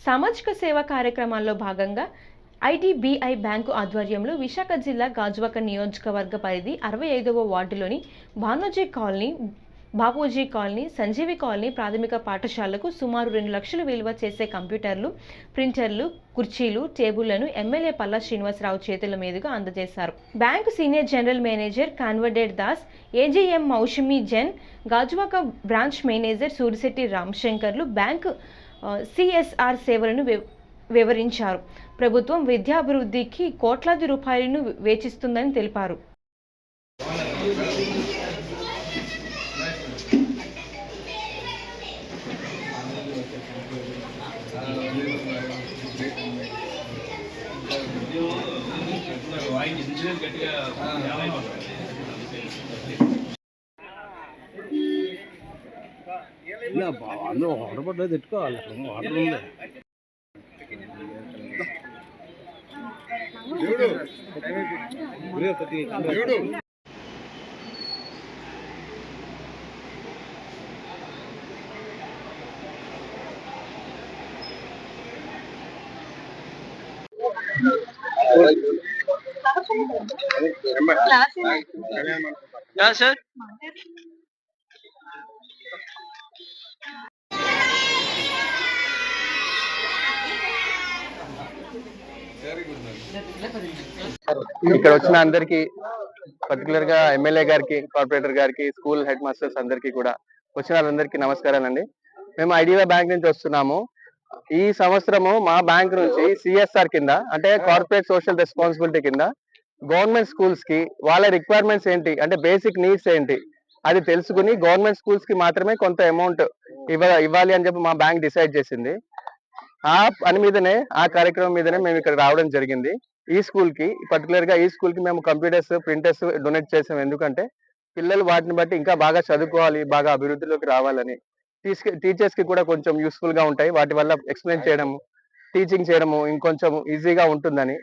సామాజిక సేవా కార్యక్రమాల్లో భాగంగా ఐడిబిఐ బ్యాంకు ఆధ్వర్యంలో విశాఖ జిల్లా గాజువాక నియోజకవర్గ పరిధి 65వ వార్డులోని భానోజీ కాలనీ, బాపూజీ కాలనీ, సంజీవి కాలనీ ప్రాథమిక పాఠశాలకు సుమారు 2 లక్షలు విలువ చేసే కంప్యూటర్లు, ప్రింటర్లు, కుర్చీలు, టేబుళ్లను ఎమ్మెల్యే పల్లా శ్రీనివాసరావు చేతుల మీదుగా అందజేశారు. బ్యాంకు సీనియర్ జనరల్ మేనేజర్ కాన్వర్డేట్ Das, AGM Moushumi Jen, Gajuwaka branch manager Surisetti రామశంకర్లు బ్యాంకు సిఎస్ఆర్ సేవలను వివరించారు. ప్రభుత్వం విద్యాభివృద్ధికి కోట్లాది రూపాయలను వెచ్చిస్తుందని తెలిపారు. అందులో వాటర్ పడ్డది పెట్టుకోవాలి. వాటర్ ఉంది. సార్ ఇక్కడ వచ్చిన అందరికి, పర్టికులర్ గా ఎమ్మెల్యే గారికి, కార్పొరేటర్ గారికి, స్కూల్ హెడ్ మాస్టర్స్ అందరికి కూడా వచ్చిన వాళ్ళందరికీ నమస్కారాలండి. మేము ఐడిబిఐ బ్యాంక్ నుంచి వస్తున్నాము. ఈ సంవత్సరము మా బ్యాంక్ నుంచి సిఎస్ఆర్ కింద, అంటే కార్పొరేట్ సోషల్ రెస్పాన్సిబిలిటీ కింద గవర్నమెంట్ స్కూల్స్ కి వాళ్ళ రిక్వైర్మెంట్స్ ఏంటి, అంటే బేసిక్ నీడ్స్ ఏంటి అది తెలుసుకుని గవర్నమెంట్ స్కూల్స్ కి మాత్రమే కొంత అమౌంట్ ఇవ్వాలి అని చెప్పి మా బ్యాంక్ డిసైడ్ చేసింది. ఆ పని మీదనే, ఆ కార్యక్రమం మీదనే మేము ఇక్కడ రావడం జరిగింది. ఈ స్కూల్ కి, పర్టికులర్ గా ఈ స్కూల్ కి మేము కంప్యూటర్స్, ప్రింటర్స్ డొనేట్ చేసాం. ఎందుకంటే పిల్లలు వాటిని బట్టి ఇంకా బాగా చదువుకోవాలి, బాగా అభివృద్ధిలోకి రావాలని. టీచర్స్ కి కూడా కొంచెం యూస్ఫుల్ గా ఉంటాయి. వాటి వల్ల ఎక్స్ప్లెయిన్ చేయడము, టీచింగ్ చేయడము ఇంకొంచెం ఈజీగా ఉంటుందని,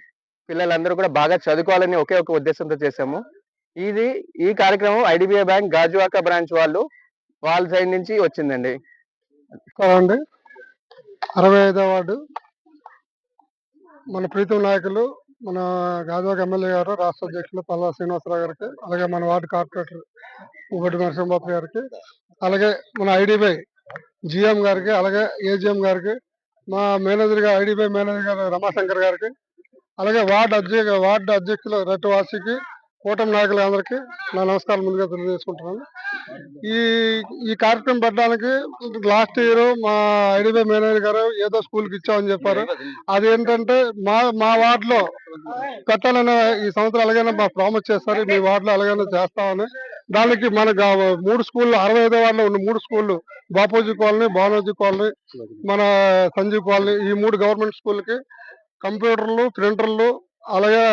పిల్లలందరూ కూడా బాగా చదువుకోవాలని ఒకే ఒక ఉద్దేశంతో చేసాము. ఈ కార్యక్రమం ఐడిబిఐ బ్యాంక్ గాజువాక బ్రాంచ్ వాళ్ళ సైడ్ నుంచి వచ్చిందండి. 65వ వార్డు మన ప్రీతం నాయకులు, మన గాజువాక ఎమ్మెల్యే గారు, రాష్ట్ర అధ్యక్షులు పల్లా శ్రీనివాసరావు గారికి, అలాగే మన వార్డు కార్పొరేటర్ ముగ్గటి నరసింహబాబు గారికి, అలాగే మన ఐడిబిఐ జిఎం గారికి, అలాగే ఏజిఎం గారికి, మా మేనేజర్ గారు, ఐడిబిఐ మేనేజర్ గారు రమాశంకర్ గారికి, అలాగే వార్డు అధ్యక్షులు రెట్టు వాసికి, కూటమి నాయకులందరికీ నా నమస్కారం ముందుగా తెలియజేసుకుంటున్నాను. ఈ కార్యక్రమం పెట్టడానికి లాస్ట్ ఇయర్ మా ఐడిబిఐ మేనేజర్ గారు ఏదో స్కూల్కి ఇచ్చామని చెప్పారు. అదేంటంటే మా వార్డులో పెట్టాలని ఈ సంవత్సరం అలాగైనా మా ప్రామిస్ చేస్తారు, మీ వార్డులో అలాగైనా చేస్తామని. దానికి మన 3 స్కూళ్ళు, 65వ వార్డులో ఉన్న 3 స్కూళ్ళు, బాపూజీ కాలనీ, భానోజీ కాలనీ, మన సంజీవ్ కాలనీ, ఈ 3 గవర్నమెంట్ స్కూల్కి కంప్యూటర్లు, ప్రింటర్లు, అలాగే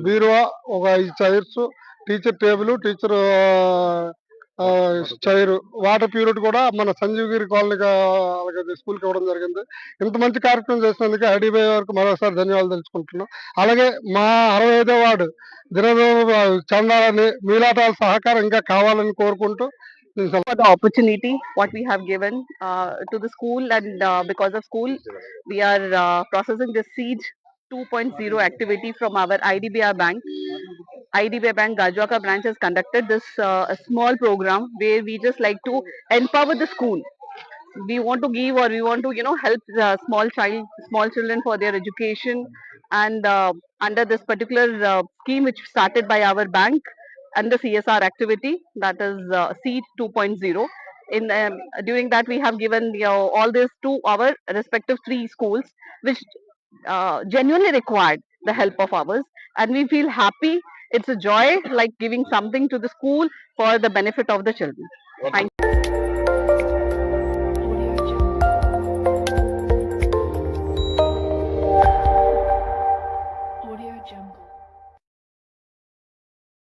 బీరువా, ఒక 5 chairs, teacher table, teacher chair, water Pureit కూడా మన సంజీవగిరి కాలనీకి అలాగే స్కూల్కి ఇవ్వడం జరిగింది. ఇంత మంచి కార్యక్రమం చేసినందుకు ఐడిబిఐ వరకు మరోసారి ధన్యవాదాలు తెలుసుకుంటున్నాం. అలాగే మా 65వ వార్డు దినదిన చెందాలని, మీలాట సహకారం ఇంకా కావాలని కోరుకుంటూ for the opportunity what we have given to the school, and because of school we are processing the siege 2.0 activity from our IDBI bank. IDBI bank Gajuaka branch has conducted this small program where we just like to empower the school. We want to give, or we want to help small children for their education, and under this particular scheme which started by our bank under CSR activity, that is Seed 2.0. During that we have given all this to our respective 3 schools which genuinely required the help of ours, and we feel happy. It's a joy like giving something to the school for the benefit of the children. Thank you.